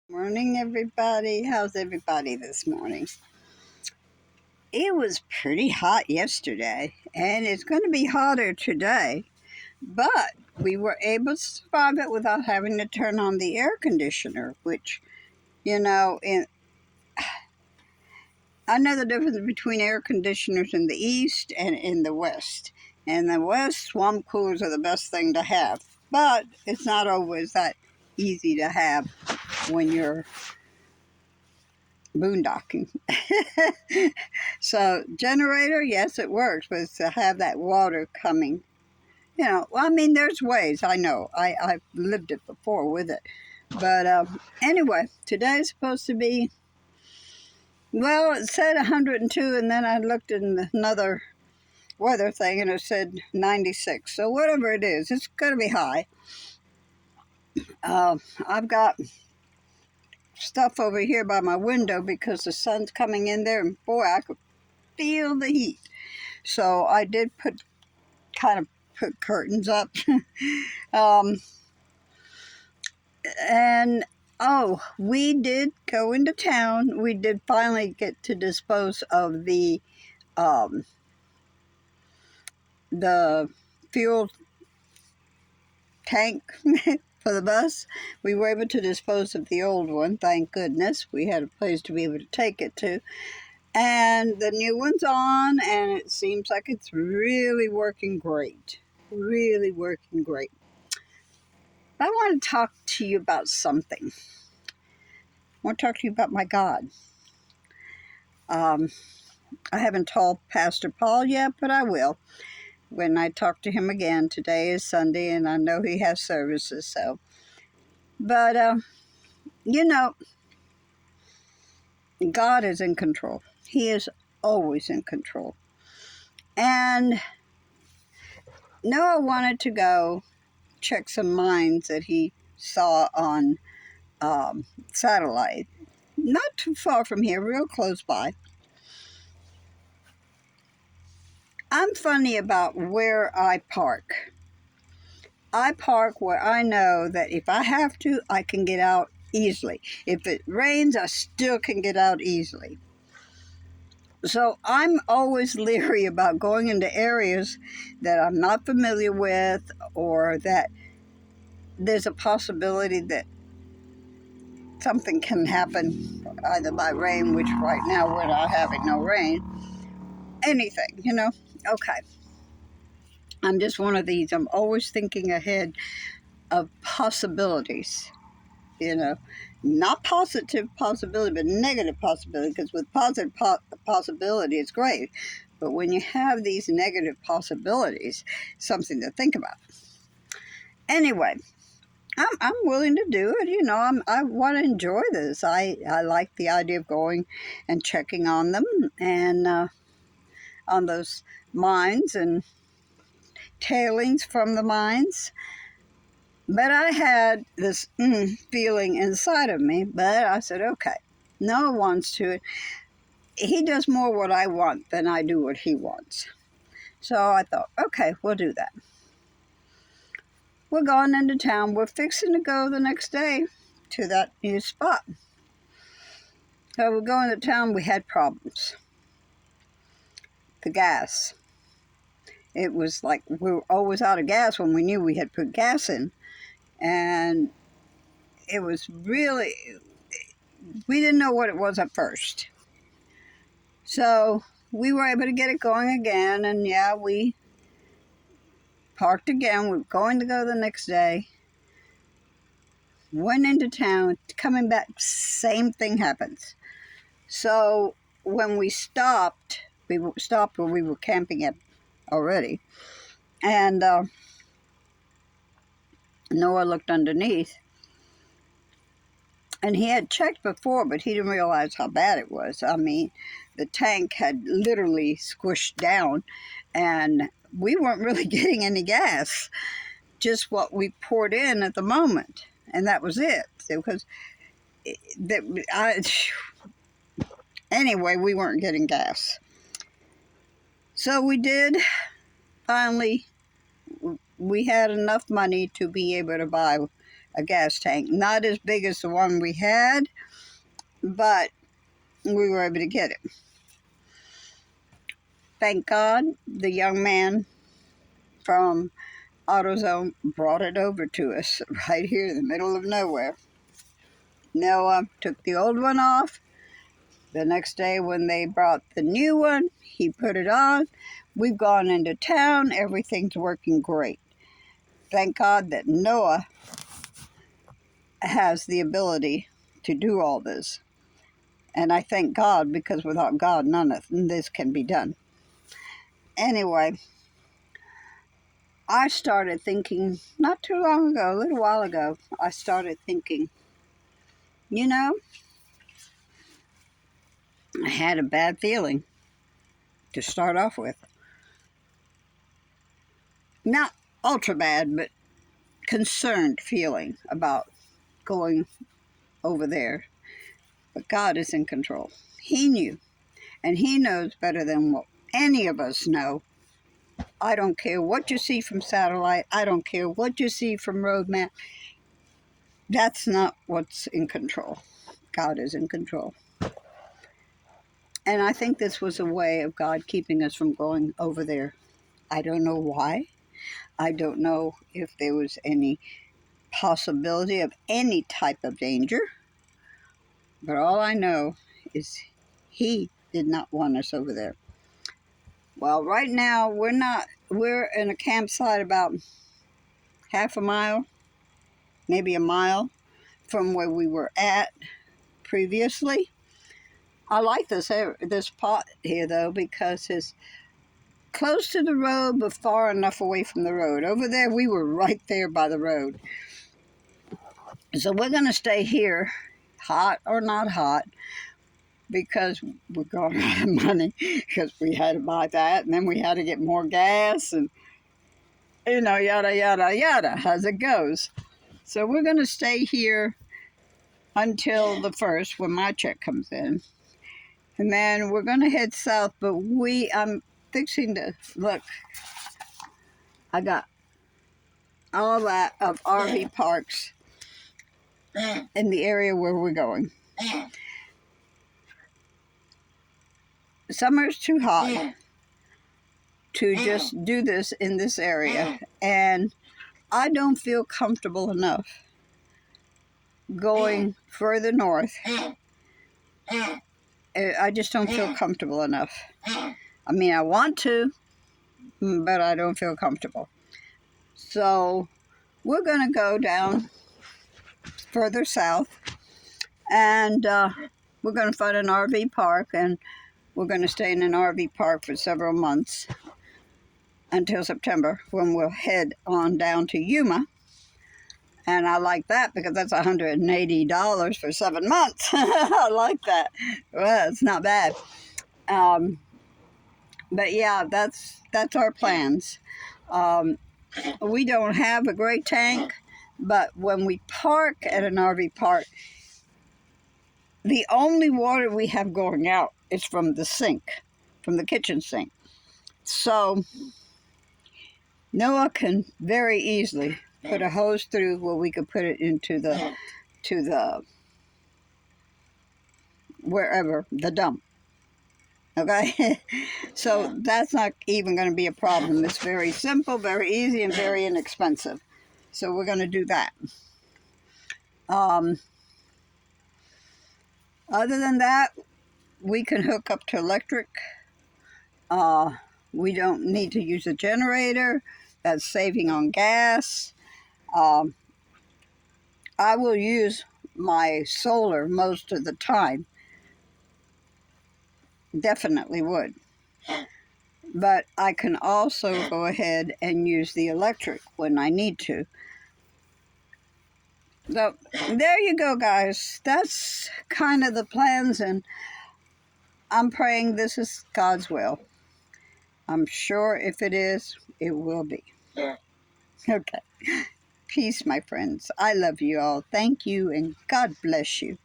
Morning, everybody. How's everybody this morning? It was pretty hot yesterday, and it's going to be hotter today, but we were able to survive it without having to turn on the air conditioner, which, I know the difference between air conditioners in the east and in the west. In the west, swamp coolers are the best thing to have, but it's not always that easy to have when you're boondocking. So generator, yes, it works, but it's to have that water coming. There's ways. I know. I've lived it before with it. But anyway, today is supposed to be, well, it said 102, and then I looked in another weather thing, and it said 96. So whatever it is, it's going to be high. I've got stuff over here by my window because the sun's coming in there, and boy, I could feel the heat. So I did put curtains up. And we did go into town. We did finally get to dispose of the fuel tank for the bus. We were able to dispose of the old one, thank goodness. We had a place to be able to take it to. And the new one's on, and it seems like it's really working great. Really working great. But I want to talk to you about something. I want to talk to you about my God. I haven't told Pastor Paul yet, but I will when I talk to him again. Today is Sunday, and I know he has services, so. But, God is in control. He is always in control. And Noah wanted to go check some mines that he saw on satellite. Not too far from here, real close by. I'm funny about where I park. I park where I know that if I have to, I can get out easily. If it rains, I still can get out easily. So I'm always leery about going into areas that I'm not familiar with, or that there's a possibility that something can happen either by rain, which right now we're not having no rain. Anything, Okay. I'm just one of these. I'm always thinking ahead of possibilities, not positive possibility, but negative possibility, because with positive possibility, it's great. But when you have these negative possibilities, something to think about. Anyway, I'm willing to do it. I want to enjoy this. I like the idea of going and checking on them, and on those mines and tailings from the mines. But I had this feeling inside of me, but I said, okay, Noah wants to. He does more what I want than I do what he wants. So I thought, okay, we'll do that. We're going into town. We're fixing to go the next day to that new spot. So we're going to town. We had problems. The gas. It was like we were always out of gas when we knew we had put gas in. And it was really, we didn't know what it was at first. So we were able to get it going again, and we parked again. We were going to go the next day. Went into town, coming back, same thing happens. So when we stopped where we were camping at already, and Noah looked underneath. And he had checked before, but he didn't realize how bad it was. I mean, the tank had literally squished down, and we weren't really getting any gas, just what we poured in at the moment, and that was it. Anyway, we weren't getting gas. So we did finally. We had enough money to be able to buy a gas tank. Not as big as the one we had, but we were able to get it. Thank God the young man from AutoZone brought it over to us right here in the middle of nowhere. Noah took the old one off. The next day when they brought the new one, he put it on. We've gone into town. Everything's working great. Thank God that Noah has the ability to do all this. And I thank God, because without God, none of this can be done. Anyway, I started thinking, not too long ago, a little while ago, I started thinking, you know, I had a bad feeling to start off with. Not ultra bad, but concerned feeling about going over there. But God is in control. He knew, and He knows better than what any of us know. I don't care what you see from satellite. I don't care what you see from road map. That's not what's in control. God is in control. And I think this was a way of God keeping us from going over there. I don't know why. I don't know if there was any possibility of any type of danger. But all I know is He did not want us over there. Well, right now we're in a campsite about half a mile, maybe a mile from where we were at previously. I like this spot here though, because it's close to the road but far enough away from the road. Over there we were right there by the road. So we're going to stay here, hot or not hot, because we're going out of money, because we had to buy that, and then we had to get more gas, and yada yada yada as it goes. So we're going to stay here until the 1st, when my check comes in, and then we're going to head south. But I'm fixing to look. I got all that of RV parks in the area where we're going. Summer's too hot to just do this in this area, and I don't feel comfortable enough going further north. I just don't feel comfortable enough. I mean, I want to, but I don't feel comfortable. So we're going to go down further south, and we're going to find an RV park, and we're going to stay in an RV park for several months until September, when we'll head on down to Yuma. And I like that because that's $180 for 7 months. I like that. Well, it's not bad. But yeah, that's our plans. We don't have a great tank, but when we park at an RV park, the only water we have going out is from the sink, from the kitchen sink. So Noah can very easily put a hose through where we could put it into the wherever, the dump. Okay? So that's not even going to be a problem. It's very simple, very easy, and very inexpensive. So we're going to do that. Other than that, we can hook up to electric. We don't need to use a generator. That's saving on gas. I will use my solar most of the time. Definitely would. But I can also go ahead and use the electric when I need to. So there you go, guys. That's kind of the plans, and I'm praying this is God's will. I'm sure if it is, it will be. Okay. Peace, my friends. I love you all. Thank you, and God bless you.